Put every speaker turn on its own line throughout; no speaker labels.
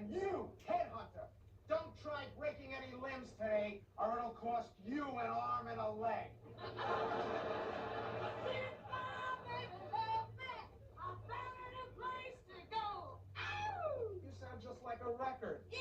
And you, Headhunter, don't try breaking any limbs today, or it'll cost you an arm and a leg. You sound just like a record.
Yeah.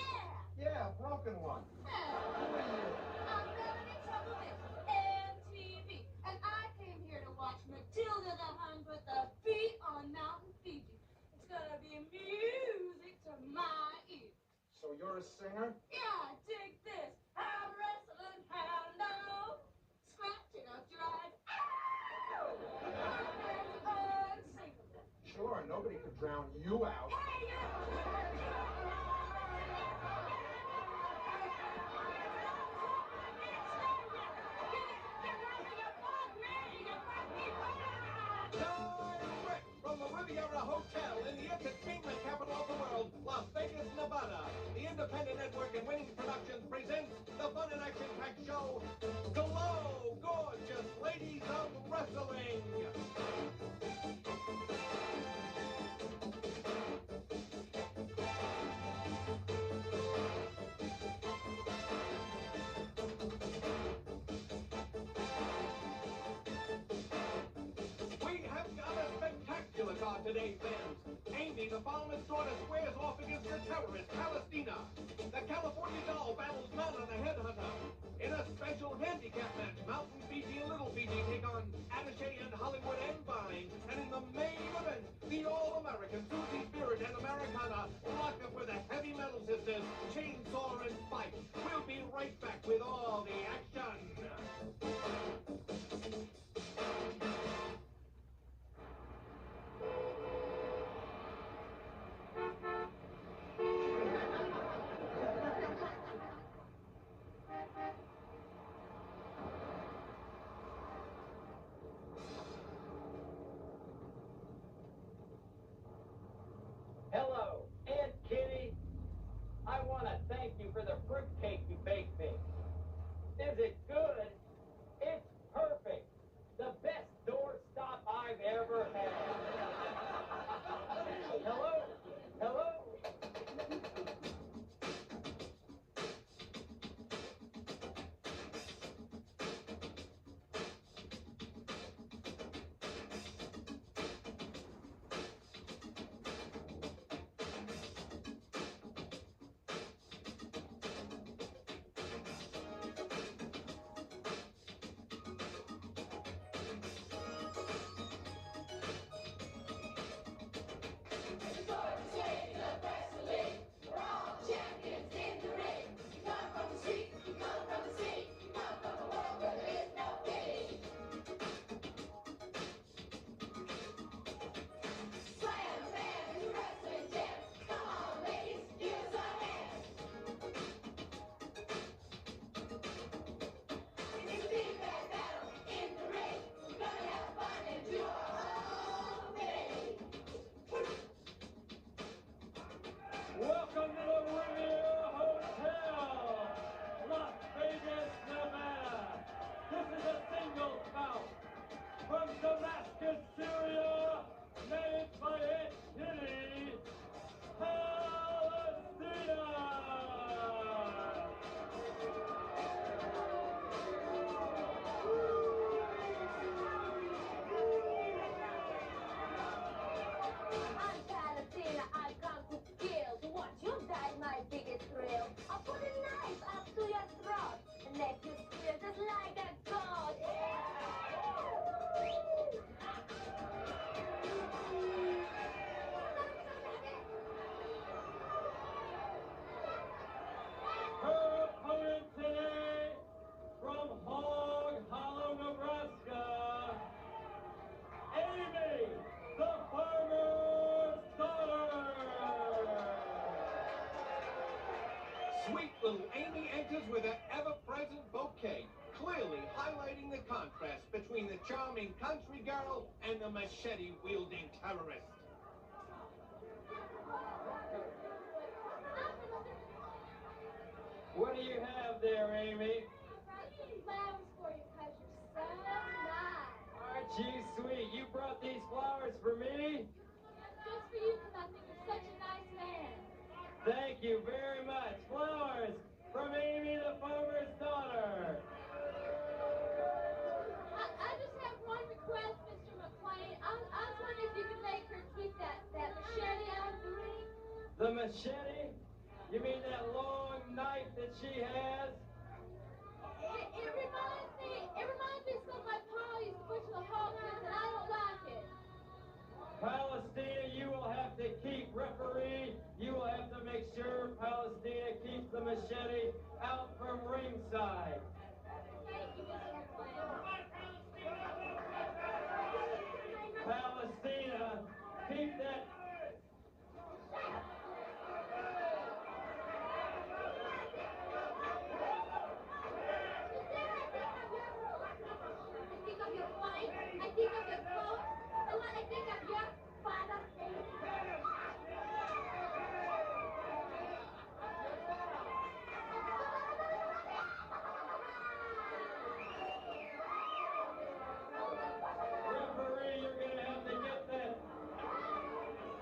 Yeah, a broken one.
I'm Melanie Trouble with MTV, and I came here to watch Matilda the Hun put the feet on Mountain Fiji. It's gonna be music to my ears.
So you're a singer?
Yeah, dig this. I'm wrestling how low, scratching up your eyes. I'm unsinkable.
Sure, nobody could drown you out.
Hey,
Direct from the Riviera Hotel in the entertainment capital of the world, Las Vegas, Nevada, the independent network and Winning Productions presents the fun and action-packed show, G.L.O.W, Gorgeous Ladies of Wrestling. On today's fans, Amy, the farmer's daughter, squares off against the terrorist, Palestina. The California doll battles Manna, the Headhunter. In a special handicap match, Mountain Fiji and Little Fiji take on Attache and Hollywood and Vine. And in the main event, the all-American Susie and Americana lock up with the heavy metal sisters, Chainsaw and Spike. We'll be right back with all the action.
Hello, Aunt Kitty. I want to thank you for the fruitcake you baked me. Is it good? It's perfect. The best doorstop I've ever had. Hello? Hello? Welcome to the Riviera Hotel, Las Vegas, Nevada. This is a single bout from Damascus, Syria, made by Aunt Kitty, Palestina.
I'm Palestina, I've come to kill. To watch you die, my biggest thrill. I'll put a knife up to your throat and make you squeal just like a goat.
Her opponent today, from Hog Hollow, Nebraska, Amy, the farmer's daughter.
Sweet little Amy enters with an ever-present bouquet, clearly highlighting the contrast between the charming country girl and the machete-wielding terrorist.
What do you have there, Amy?
I brought these flowers for you because you're so nice.
Aren't you sweet? You brought these flowers for me?
Just for you because I think you're such a nice man.
Thank you. you very much. Flowers from Amy the farmer's daughter.
I just have one request, Mr. McLean. I was wondering if you could make her keep that machete out of the ring.
The machete? You mean that long knife that she has?
It reminds me of something my pa used to butcher the hog with, and I don't like it.
Palestina, you will have to keep, referee, you will have to make sure Palestina keeps the machete out from ringside.
Thank you, Mr. McLean.
Palestina, keep that.
I think of your wife, I think of your clothes, and when I think of your father,
Referee, you're going to have to get that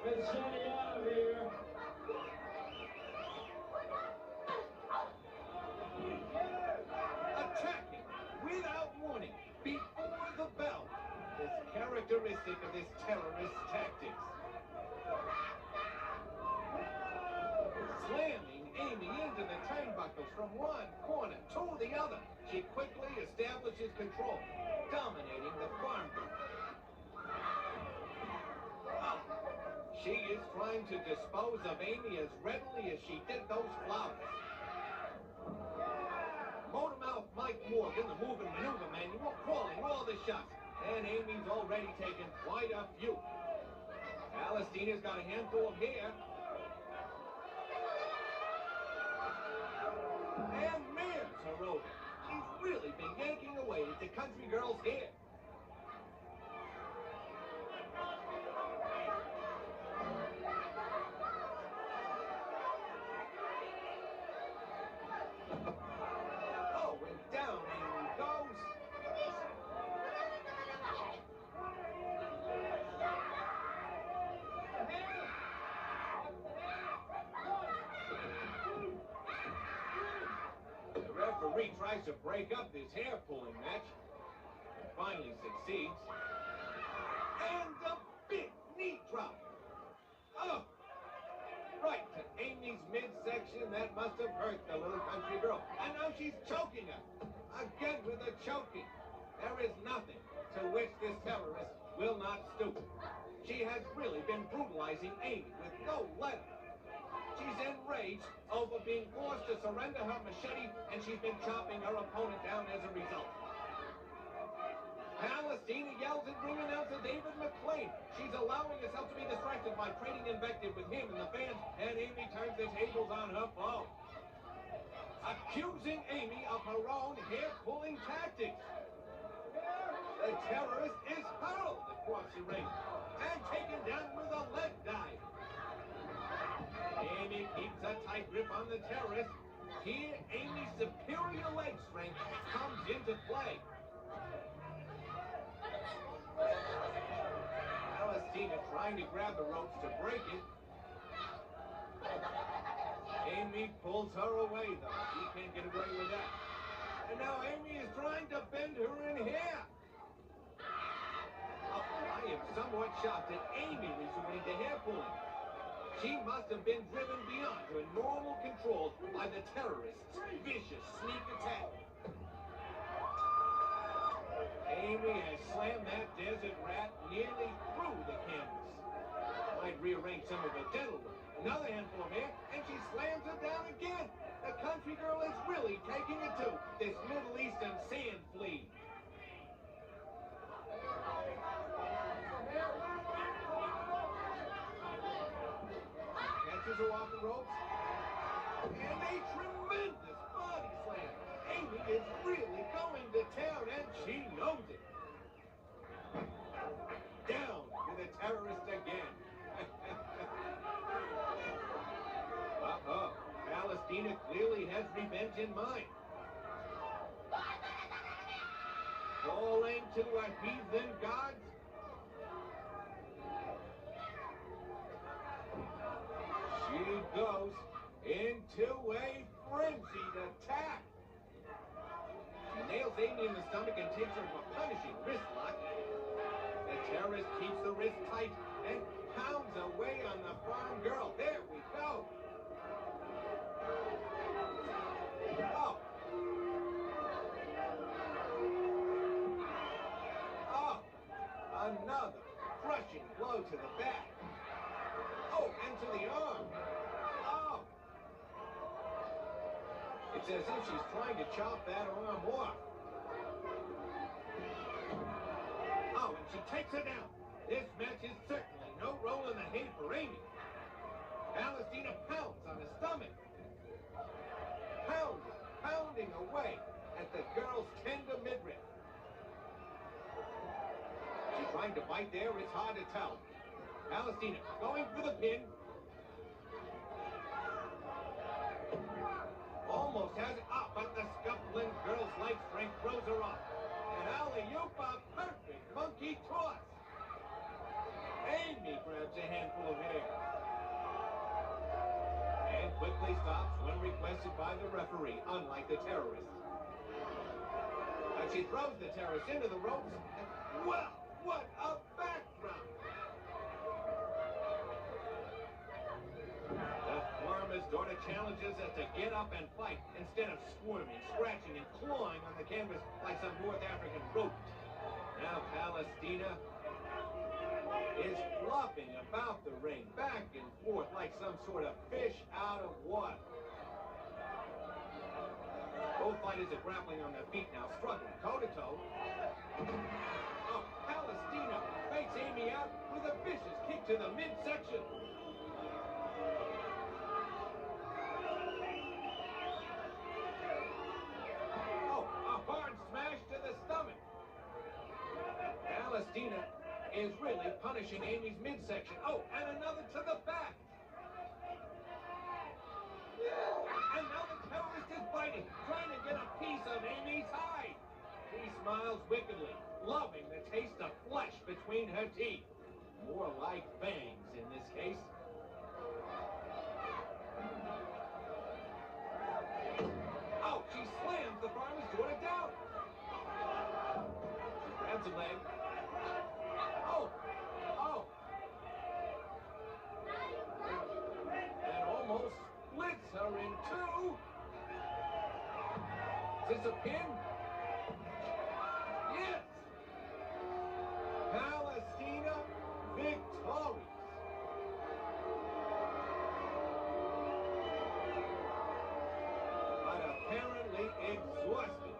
machete out of here.
Attacking without warning before the bell is characteristic of this terrorist tactics. Slamming Amy into the turnbuckles from one corner to the other, she quickly establishes control, dominating the farm group. Oh, she is trying to dispose of Amy as readily as she did those flowers. Motormouth Mike Morgan, the move and maneuver manual, calling all the shots. And Amy's already taken quite a few. Palestina's got a handful of hair. And there's her over. She's really been yanking away at the country girl's hair. Oh, and down Amy goes. The referee tries to break up this hair pulling match. And finally succeeds. And a big knee drop. Oh! Right to Amy's midsection. That must have hurt the little country girl. And now she's choking her. Again with a choking. There is nothing to which this terrorist will not stoop. She has really been brutalizing Amy with no let up. She's enraged over being forced to surrender her machete, and she's been chopping her opponent down as a result. Palestina yells at ring announcer David McLean. She's allowing herself to be distracted by trading invective with him and the fans, and Amy turns the tables on her foe, accusing Amy of her own hair-pulling tactics. The terrorist is hurled across the ring and taken down with a leg dive. Amy keeps a tight grip on the terrorist. Here, Amy's superior leg strength comes into play. Palestina trying to grab the ropes to break it. Amy pulls her away, though. She can't get away with that. And now Amy is trying to bend her in hair. Oh, I am somewhat shocked at Amy resorting to hair pulling. She must have been driven beyond her normal control by the terrorist's vicious sneak attack. Amy has slammed that desert rat nearly through the canvas. Might rearrange some of her dental work. Another handful of hair, and she slams it down again. The country girl is really taking it to this Middle Eastern sand flea. Catches her off the ropes. And a tremendous body slam. Amy is really going to town, and she knows it. Down with the terrorist again. Uh-oh. Palestina clearly has revenge in mind. Falling to a heathen gods. She goes in stomach and takes her a punishing wrist lock. The terrorist keeps the wrist tight and pounds away on the farm girl. There we go. Oh. Oh. Another crushing blow to the back. Oh, and to the arm. Oh. It's as if she's trying to chop that arm off. Oh, and she takes her down. This match is certainly no roll in the hay for Amy. Palestina pounds on his stomach. Pounding away at the girl's tender midriff. She's trying to bite there, it's hard to tell. Palestina going for the pin. Almost has it up, but the scuffling girl's leg strength throws her off. And alley-oop, a perfect monkey toss. Amy grabs a handful of hair. And quickly stops when requested by the referee, unlike the terrorist. But she throws the terrorist into the ropes. And, well, what a background! The farmer's daughter challenges us to get up and fight instead of squirming, scratching, and clawing on the canvas like some North African rodent. Now Palestina is flopping about the ring, back and forth like some sort of fish out of water. Both fighters are grappling on their feet now, struggling toe-to-toe. Oh, Palestina fakes Amy out with a vicious kick to the midsection. Oh, a hard smash to the stomach. Palestina is really punishing Amy's midsection. Oh, and another to the back. And now the terrorist is biting, trying to get a piece of Amy's hide. She smiles wickedly, loving the taste of flesh between her teeth. More like fangs in this case. Oh, she slams the farmer's daughter down. She grabs a leg. Oh. And almost splits her in two. Is this a pin? Yes! Palestina victorious. But apparently exhausted.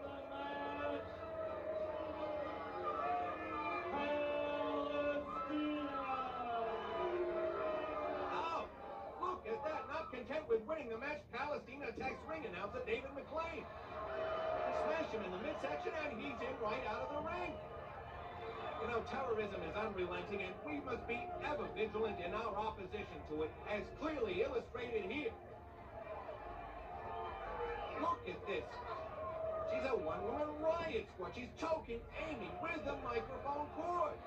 Content with winning the match, Palestina attacks ring announcer David McLean. He smashed him in the midsection and he's in right out of the ring. You know, terrorism is unrelenting and we must be ever vigilant in our opposition to it, as clearly illustrated here. Look at this. She's a one-woman riot squad. She's choking Amy with the microphone cord.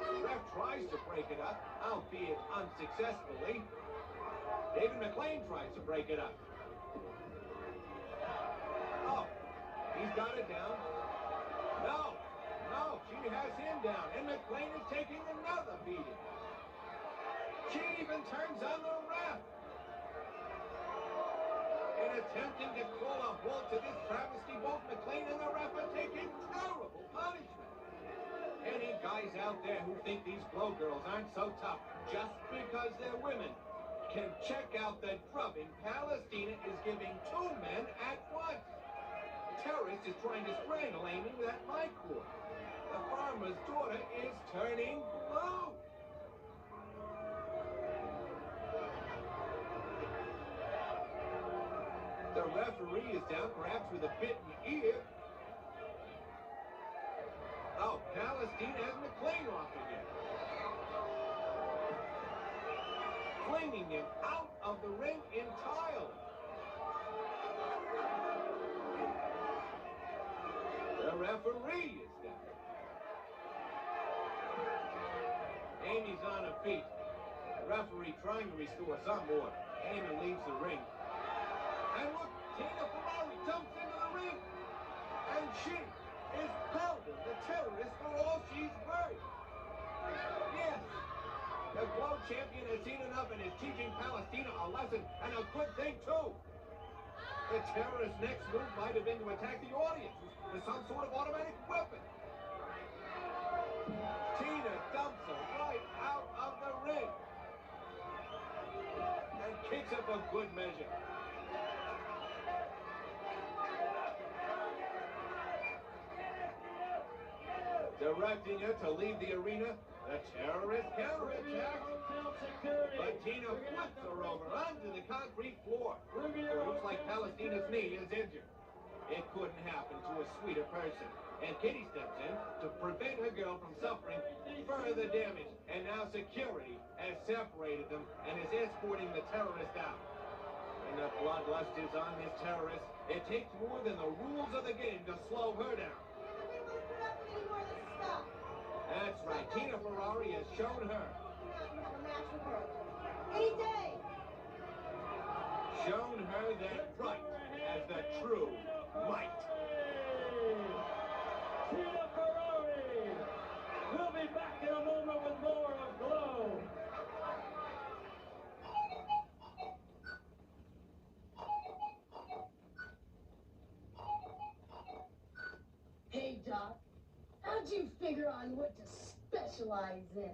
The ref tries to break it up, albeit unsuccessfully. David McLean tries to break it up. Oh, he's got it down. No, she has him down, and McLean is taking another beating. She even turns on the ref. In attempting to call a halt to this travesty, both McLean and the ref are taking terrible punishment. Any guys out there who think these G.L.O.W girls aren't so tough just because they're women can check out the drubbing Palestina is giving two men at once. The terrorist is trying to strangle Amy with that mic cord. The farmer's daughter is turning blue. The referee is down, perhaps with a bitten ear. Oh, Palestina has McLean off again. Flinging him out of the ring entirely. The referee is down. Amy's on her feet. The referee trying to restore some order. Amy leaves the ring. And look, Tina Ferrari jumps into the ring, and she is pounding the terrorist for all she's worth. Yes, the G.L.O.W champion has seen enough and is teaching Palestina a lesson, and a good thing too. The terrorist's next move might have been to attack the audience with some sort of automatic weapon. Tina dumps her right out of the ring and kicks her for good measure. Directing her to leave the arena, the terrorist counterattacks. But Tina flips her over onto the concrete floor. It looks like Palestina's knee is injured. It couldn't happen to a sweeter person. And Kitty steps in to prevent her girl from suffering further damage. And now security has separated them and is escorting the terrorist out. When the bloodlust is on this terrorist, it takes more than the rules of the game to slow her down. That's right. Tina Ferrari has shown her.
Any day.
Shown her that right as the true might.
Tina Ferrari! We'll be back in a moment with more of G.L.O.W.
Hey, Doc. How'd you figure on what to specialize in?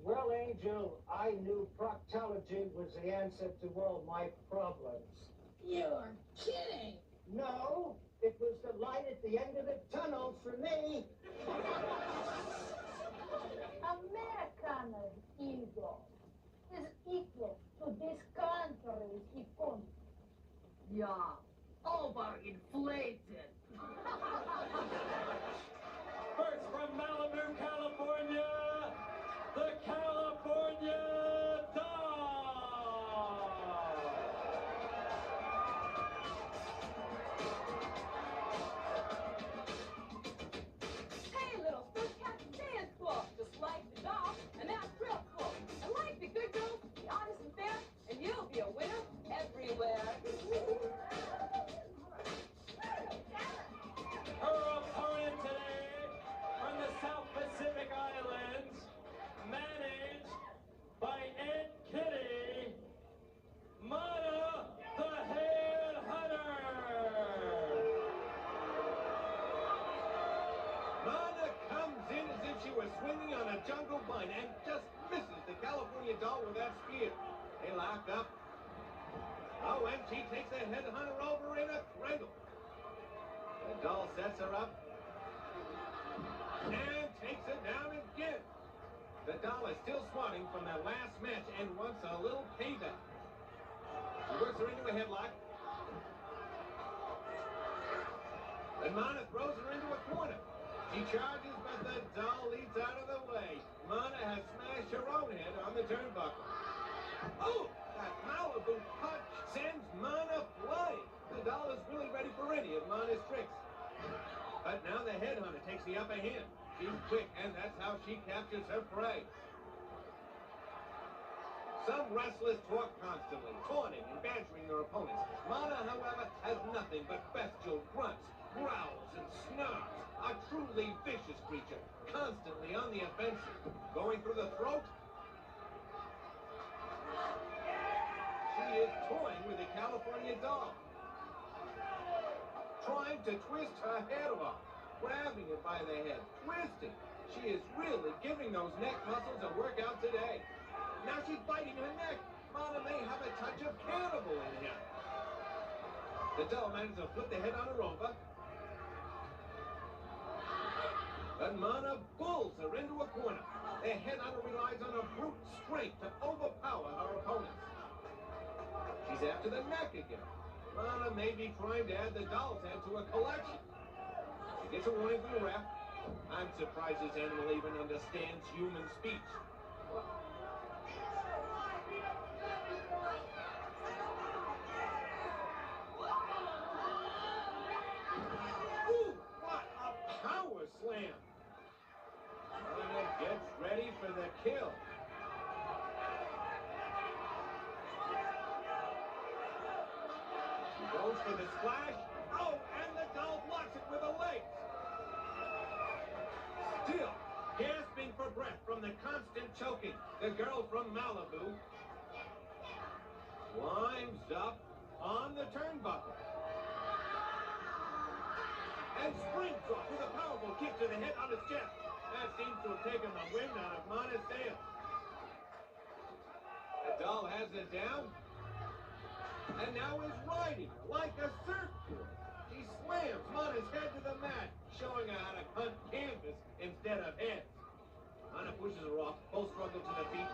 Well, Angel, I knew proctology was the answer to all my problems.
You're kidding.
No, it was the light at the end of the tunnel for me.
Americana's ego is equal to this country's economy. Yeah, overinflated.
First from Malibu, California, the California Doll!
Hey, little stuff cat dance club, just like the doll, and that's real cool. And like the good girls, be honest and fair, and you'll be a winner everywhere.
Her opponent today from the South Pacific Islands, managed by Ed Kitty, Manna, the Headhunter.
Manna comes in as if she was swinging on a jungle vine and just misses the California Doll with that spear. They lock up. Oh, and she takes the Headhunter over in a cradle. The doll sets her up and takes her down again. The doll is still swatting from that last match and wants a little payback. She works her into a headlock. Then Manna throws her into a corner. She charges, but the doll leaps out of the way. Manna has smashed her own head on the turnbuckle. Oh, that Malibu punch sends Manna flying. The doll is really ready for any of Manna's tricks. But now the Headhunter takes the upper hand. She's quick, and that's how she captures her prey. Some wrestlers talk constantly, taunting and bantering their opponents. Manna, however, has nothing but bestial grunts, growls, and snarls. A truly vicious creature, constantly on the offensive. Going for the throat? She is toying with the California Doll. Trying to twist her head off, grabbing it by the head, twisting. She is really giving those neck muscles a workout today. Now she's biting her neck. Manna may have a touch of cannibal in here. The doll manages to flip the Headhunter over. But Manna bulls her into a corner. The Headhunter relies on her brute strength to overpower her opponents. She's after the neck again. Manna may be trying to add the doll's head to a collection. She gets a warning from the ref. I'm surprised this animal even understands human speech. Ooh, what a power slam! Manna gets ready for the kill. She goes for the splash. Oh, and the doll blocks it with the legs. Still gasping for breath from the constant choking, the girl from Malibu climbs up on the turnbuckle and springs off with a powerful kick to the head on his chest. That seems to have taken the wind out of Manna's sail. The doll has it down and now is riding her like a surfboard. He slams Manna's head to the mat, showing her how to hunt canvas instead of heads. Manna pushes her off, both struggle to the feet.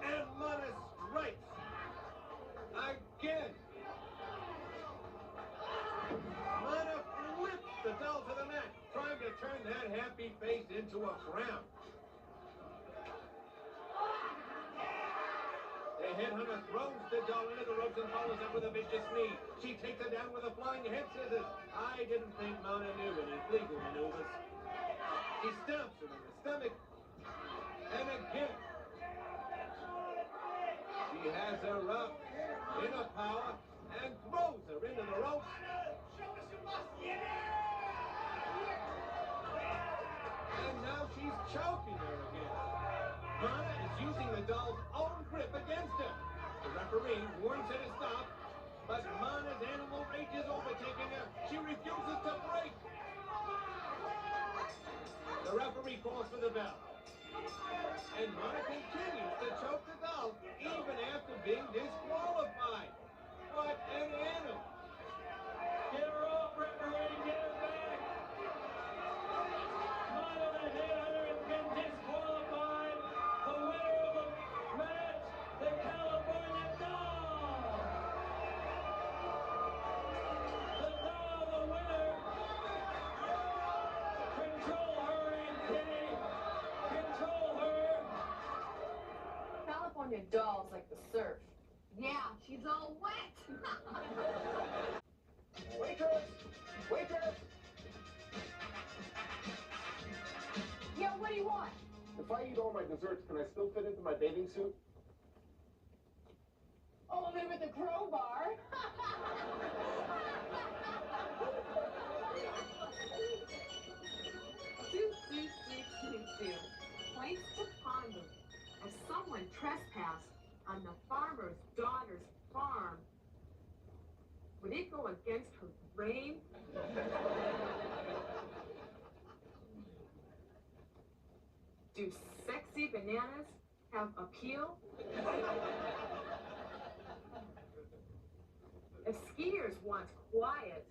And Manna strikes. Again. Manna flips the doll to the mat, trying to turn that happy face into a frown. The Headhunter throws the doll into the ropes and follows up with a vicious knee. She takes her down with a flying head scissors. I didn't think Manna knew any legal maneuvers. He stomps her in the stomach. And again. She has her up in a power and throws her into the ropes. And now she's choking her again. Manna is using the doll's own grip against her. The referee warns her to stop, but Manna's animal rage is overtaking her. She refuses to break. The referee calls for the bell. And Manna continues to choke the doll even after being disqualified. What an animal!
Get her off, referee! Get her back! Manna the Headhunter has been disqualified. The winner of the match, the California Doll! The Doll, the winner! Control her, Aunt Kitty! Control her!
California Doll's like the surf. Yeah, she's all wet.
Waitress! Waitress!
Yeah, what do you want?
If I eat all my desserts, can I still fit into my bathing suit?
Only with a crowbar. Do. Place to ponder. If someone trespassed on the farmer's daughter's farm, would it go against her grain? Do sexy bananas have appeal? If skiers want quiet,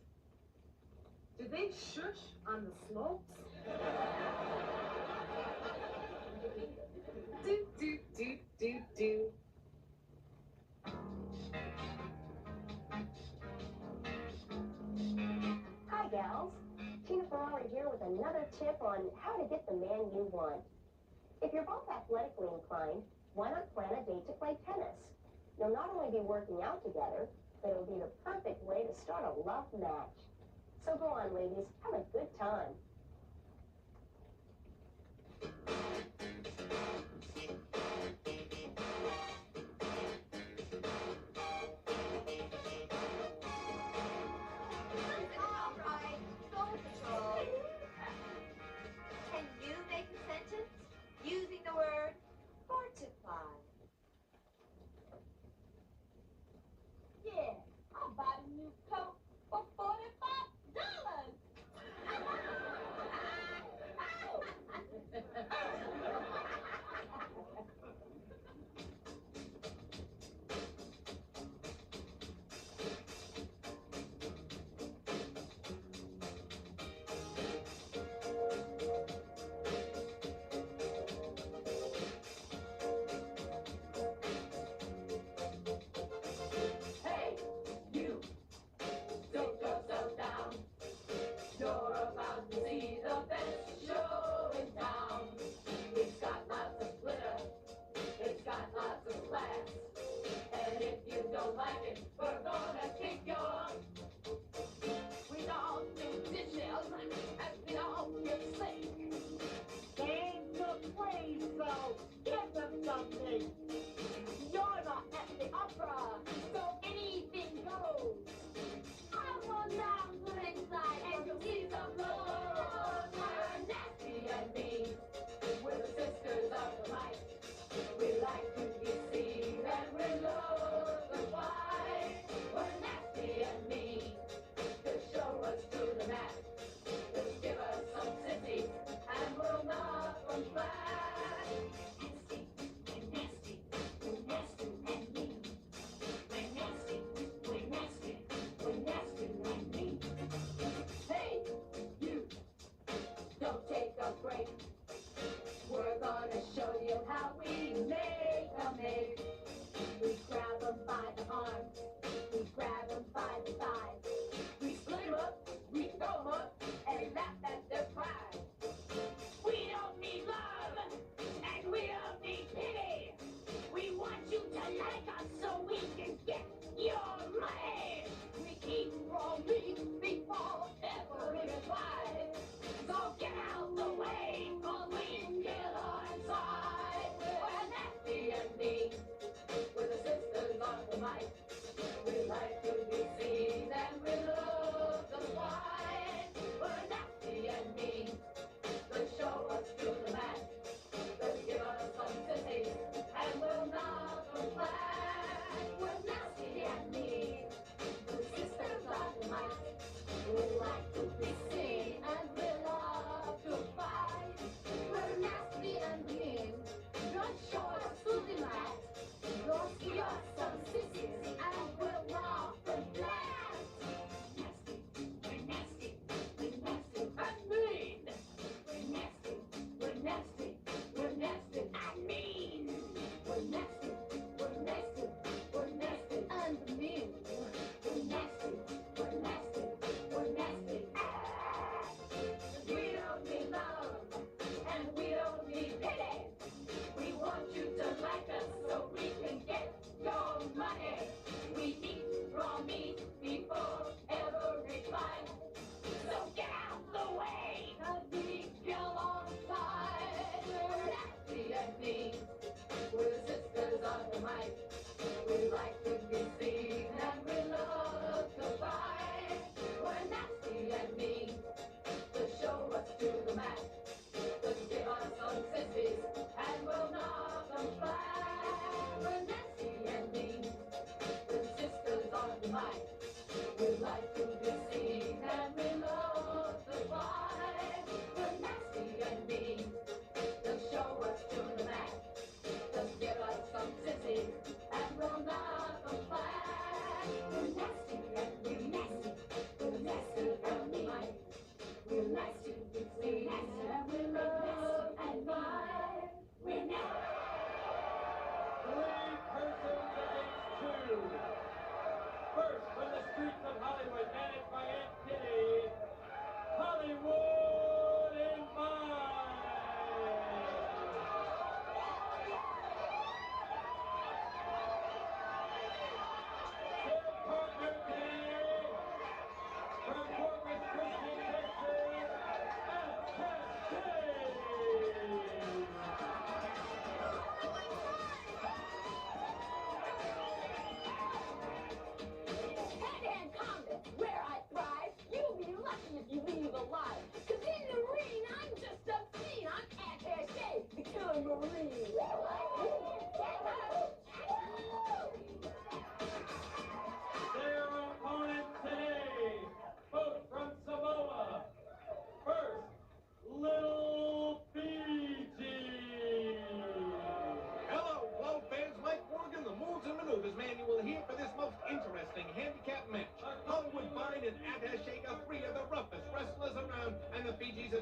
do they shush on the slopes? Do.
Hi, gals. Tina Ferrari here with another tip on how to get the man you want. If you're both athletically inclined, why not plan a date to play tennis? You'll not only be working out together, but it'll be the perfect way to start a love match. So go on, ladies, have a good time.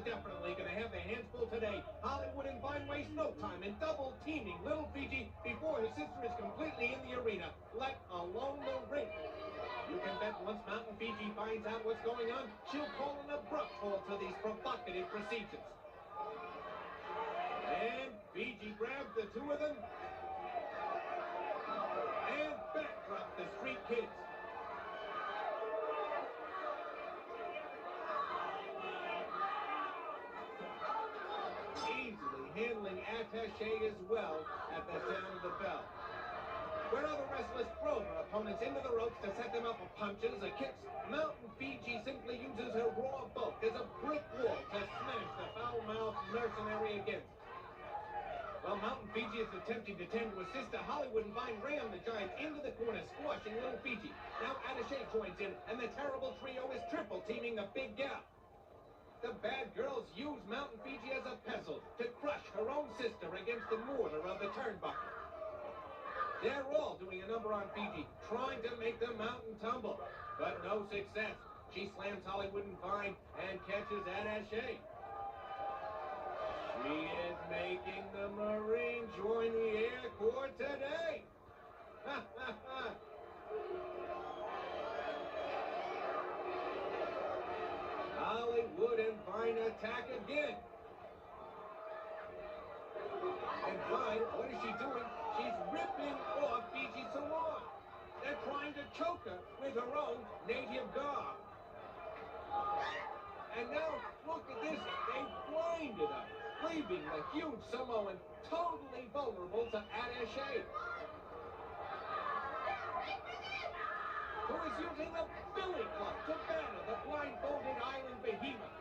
definitely going to have their hands full today. Hollywood and Vine waste no time in double teaming little Fiji before his sister is completely in the arena, let alone the ring. You can bet once Mountain Fiji finds out what's going on, she'll call an abrupt halt to these provocative procedures. And Fiji grabs the two of them and backdrops the street kids. Easily handling Attache as well at the sound of the bell. Where other wrestlers throw their opponents into the ropes to set them up for punches or kicks, Mountain Fiji simply uses her raw bulk as a brick wall to smash the foul-mouthed mercenary against. While Mountain Fiji is attempting to tend to his sister, Hollywood and Vine ram the giant into the corner, squashing little Fiji. Now Attache joins in, and the terrible trio is triple teaming the big gal. The bad girls use Mountain Fiji as a pestle to crush her own sister against the mortar of the turnbuckle. They're all doing a number on Fiji, trying to make the mountain tumble, but no success. She slams Hollywood and Vine and catches Attache. She is making the Marine join the Air Corps today. Ha ha ha. Hollywood and Vine attack again. And Vine, what is she doing? She's ripping off Fiji's salon. They're trying to choke her with her own native garb. And now, look at this. They blinded her, leaving the huge Samoan totally vulnerable to Attache, who is using the billy club to batter the blindfolded island behemoth.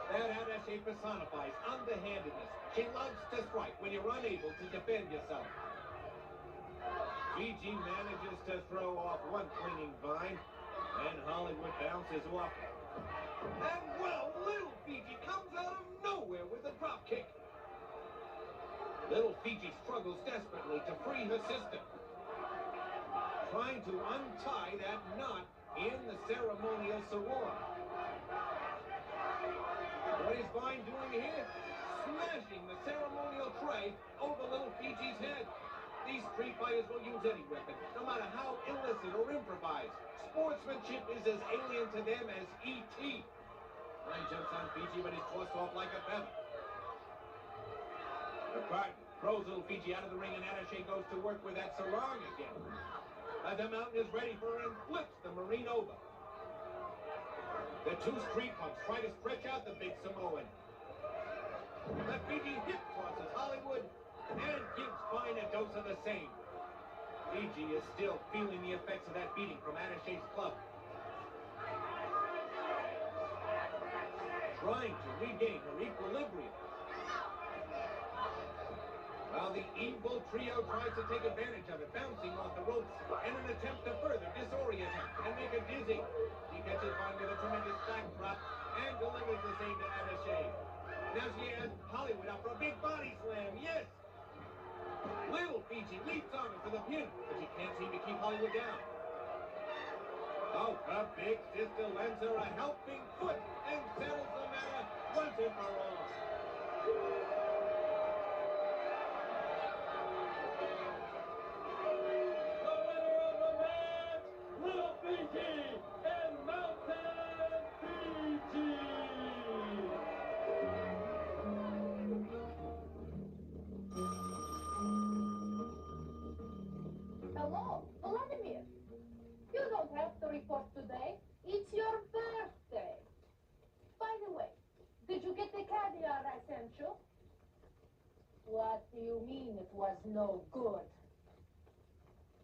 That Attache personifies underhandedness. She loves to strike when you're unable to defend yourself. Fiji manages to throw off one clinging Vine, and Hollywood bounces off. And well, little Fiji comes out of nowhere with a drop kick. Little Fiji struggles desperately to free her sister, trying to untie that knot in the ceremonial sarong. What is Vine doing here? Smashing the ceremonial tray over little Fiji's head. These street fighters will use any weapon, no matter how illicit or improvised. Sportsmanship is as alien to them as E.T. Vine jumps on Fiji, but he's tossed off like a feather. The partner throws little Fiji out of the ring, and Attache goes to work with that sarong again. The mountain is ready for her and flips the Marine over. The two street punks try to stretch out the big Samoan. But Fiji hip tosses Hollywood and gives Vine a dose of the same. Fiji is still feeling the effects of that beating from Attache's club, trying to regain her equilibrium. While the evil trio tries to take advantage of it, bouncing off the ropes in an attempt to further disorient her and make her dizzy. She catches Vine with a tremendous backdrop and delivers the same to Attache. Now she has Hollywood up for a big body slam, yes! Little Fiji leaps on her for the pin, but she can't seem to keep Hollywood down. Oh, her big sister lends her a helping foot and settles the matter once and for all.
The winner of the match, Little Fiji and Mountain Fiji.
Hello, Vladimir. You don't have to report today. It's your birthday. By the way, did you get the caviar I sent you? What do you mean it was no good?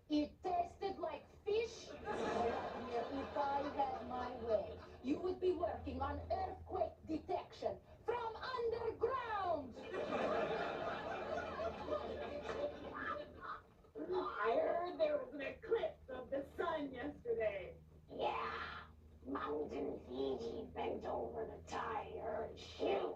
It tasted like fish? Vladimir, if I had my way, you would be working on earthquake detection from underground.
I heard there was an eclipse of the sun yesterday.
Yeah, Mountain Fiji bent over to tie her shoe.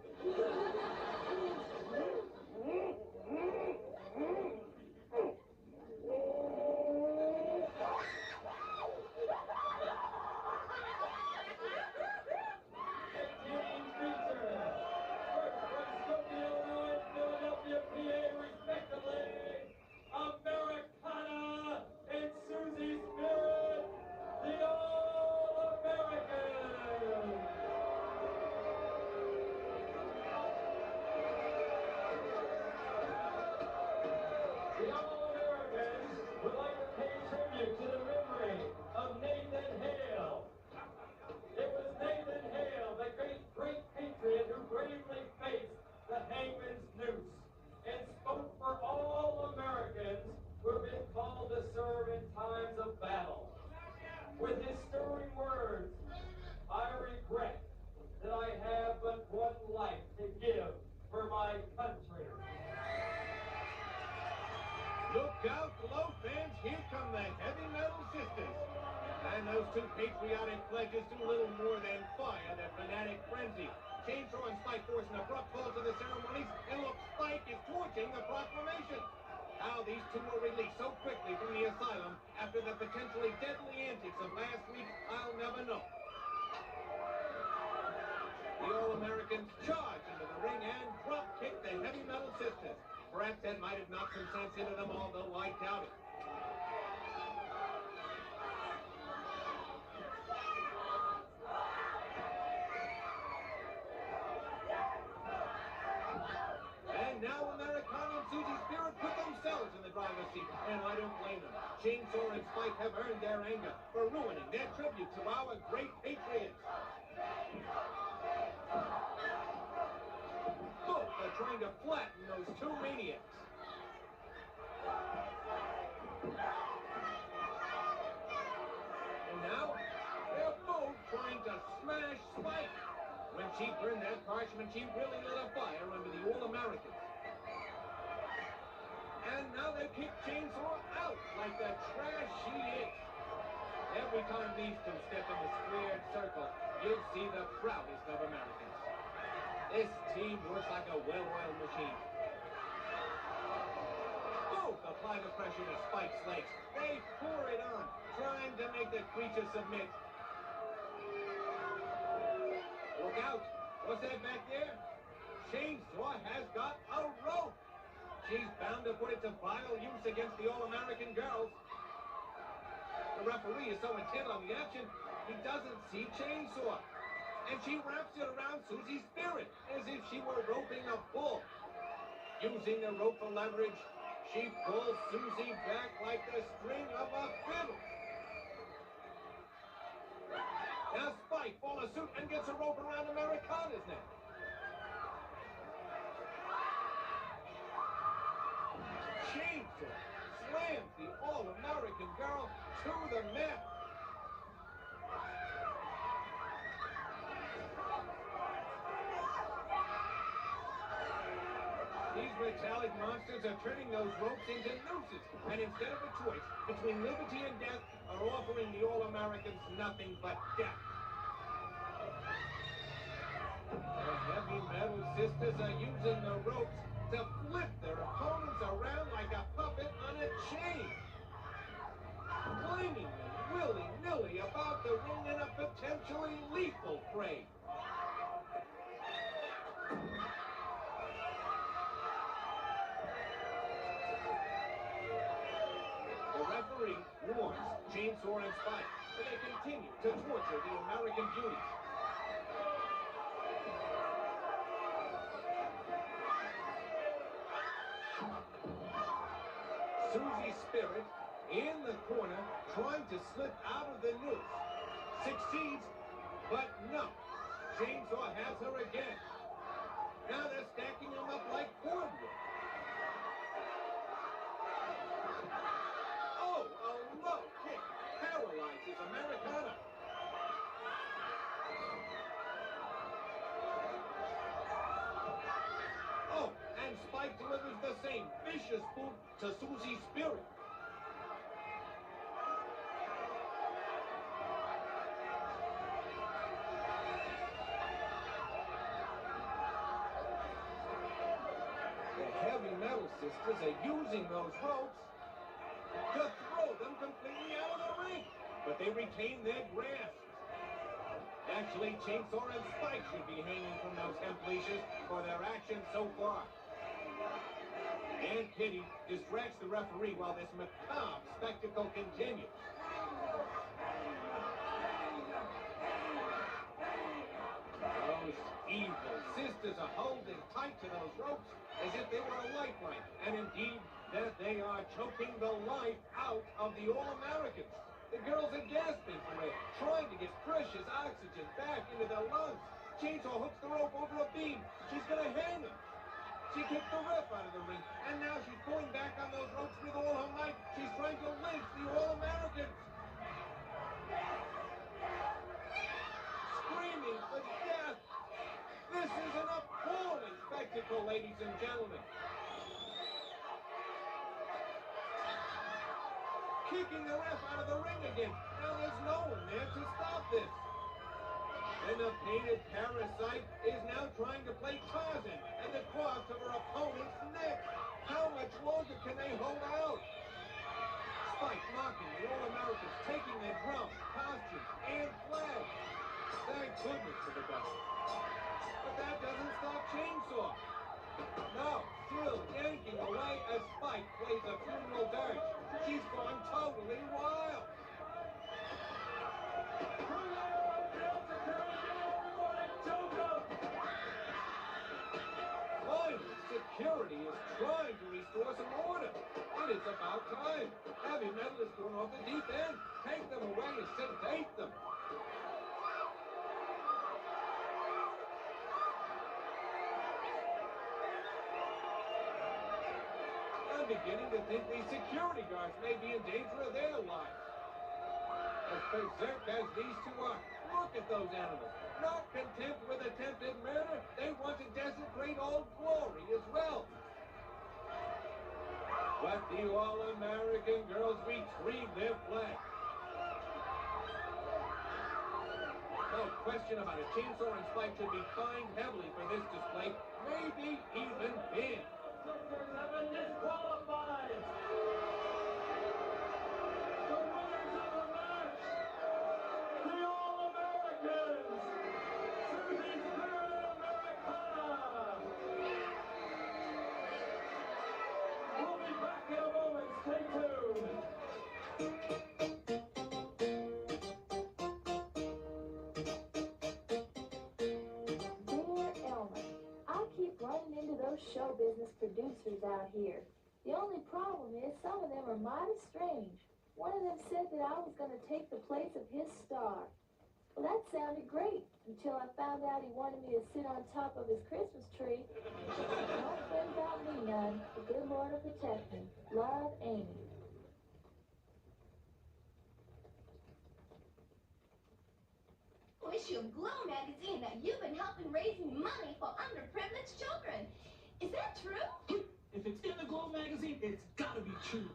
patriotic pledges do little more than fire their fanatic frenzy. Chainsaw and Spike force an abrupt halt to the ceremonies, and look, Spike is torching the proclamation. How these two were released so quickly from the asylum after the potentially deadly antics of last week, I'll never know. The All-Americans charge into the ring and drop-kick the Heavy Metal Sisters. Perhaps that might have knocked some sense into them, although I doubt it. And now Americana and Susie Spirit put themselves in the driver's seat, and I don't blame them. Chainsaw and Spike have earned their anger for ruining their tribute to our great patriots. Both are trying to flatten those two maniacs. And now, they're both trying to smash Spike. When she burned that parchment, she really lit a fire under the All-Americans. And now they kick Chainsaw out like the trash she is. Every time these two step in the squared circle, you'll see the proudest of Americans. This team works like a well-oiled machine. Both apply the pressure to Spike's legs. They pour it on, trying to make the creature submit. Look out! What's that back there? Chainsaw has got a rope! She's bound to put it to vile use against the All-American girls. The referee is so intent on the action, he doesn't see Chainsaw. And she wraps it around Susie's Spirit, as if she were roping a bull. Using the rope for leverage, she pulls Susie back like the string of a fiddle. Now Spike follows suit and gets a rope around Americana's neck. Chainsaw slams the All-American girl to the mat. These metallic monsters are turning those ropes into nooses, and instead of a choice between liberty and death, are offering the All-Americans nothing but death. The Heavy Metal Sisters are using the ropes to flip their opponents around like a puppet on a chain, flinging them willy-nilly about the ring in a potentially lethal fray. The referee warns Chainsaw and Spike, but they continue to torture the American beauties. Susie's Spirit in the corner, trying to slip out of the noose. Succeeds, but no. Chainsaw has her again. Now they're stacking them up like cordwood. Oh, a low kick paralyzes Americana. Oh, and Spike delivers the same vicious boot to Susie's Spirit. The Heavy Metal Sisters are using those ropes to throw them completely out of the ring, but they retain their grasp. Actually, Chainsaw and Spike should be hanging from those hemp leashes for their actions so far. Aunt Kitty distracts the referee while this macabre spectacle continues. Those evil sisters are holding tight to those ropes as if they were a lifeline, and indeed that they are choking the life out of the All-Americans. The girls are gasping for air, trying to get precious oxygen back into their lungs. Chainsaw hooks the rope over a beam. She's gonna hang him. She kicked the ref out of the ring, and now she's pulling back on those ropes with all her might. She's trying to lynch the All-Americans. Screaming for death. This is an appalling spectacle, ladies and gentlemen. kicking the ref out of the ring again. Now there's no one there to stop this. And the painted parasite is now trying to play Tarzan at the cross of her opponent's neck. How much longer can they hold out? Spike mocking the All-Americans, taking their drum, costumes, and flags. Thank goodness for the best. But that doesn't stop Chainsaw. No, still yanking away as Spike plays a funeral dirge. She's going totally wild. Finally, security is trying to restore some order. And it's about time. Heavy metal is going off the deep end. Take them away and sedate them. I'm beginning to think these security guards may be in danger of their lives. As berserk as these two are, look at those animals. Not content with attempted murder, they want to desecrate Old Glory as well. But the All-American girls retrieve their flag. No question about it, Chainsaw and Spike should be fined heavily for this display, maybe even banned.
Sisters have been disqualified. The winners of the match, the All-Americans, Susie's Americana. We'll be back in a moment. Stay tuned.
Dear Elmer, I keep running into those show business producers out here. The only problem is some of them are mighty strange. One of them said that I was going to take the place of his star. Well, that sounded great until I found out he wanted me to sit on top of his Christmas tree. Don't fret about me none. The good Lord will protect me. Love, Amy.
Issue of G.L.O.W magazine that you've been helping raise money for underprivileged children. Is that true?
If it's in the G.L.O.W magazine, it's gotta be true.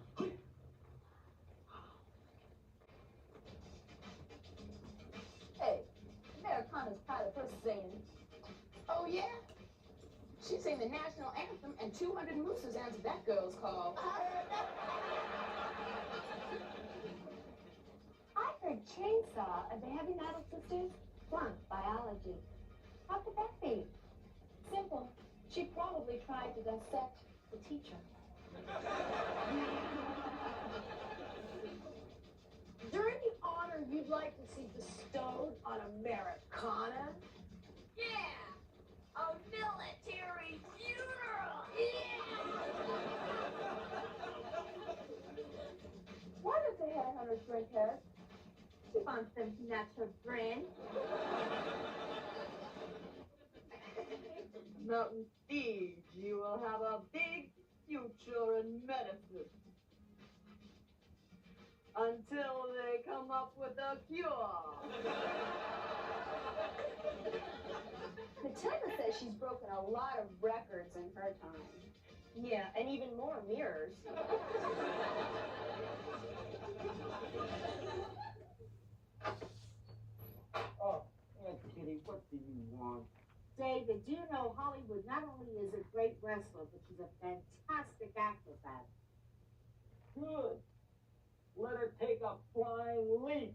Hey, Americana's proud of her singing. Oh, yeah? She sang the national anthem and 200 mooses answered that girl's call.
I heard Chainsaw of the Heavy Metal Sisters flunked biology. How could that be?
Simple. She probably tried to dissect the teacher. Is there any honor you'd like to see bestowed on Americana?
Yeah! A military funeral! Yeah!
Why does the Headhunter drink her? She wants them to match her brain. Mountain Fiji, you will have a big future in medicine. Until they come up with a cure.
Matilda says she's broken a lot of records in her time. Yeah, and even more mirrors.
Oh, Aunt Kitty, what do you want?
David, do you know Hollywood not only is a great wrestler, but she's a fantastic acrobat.
Good. Let her take a flying leap.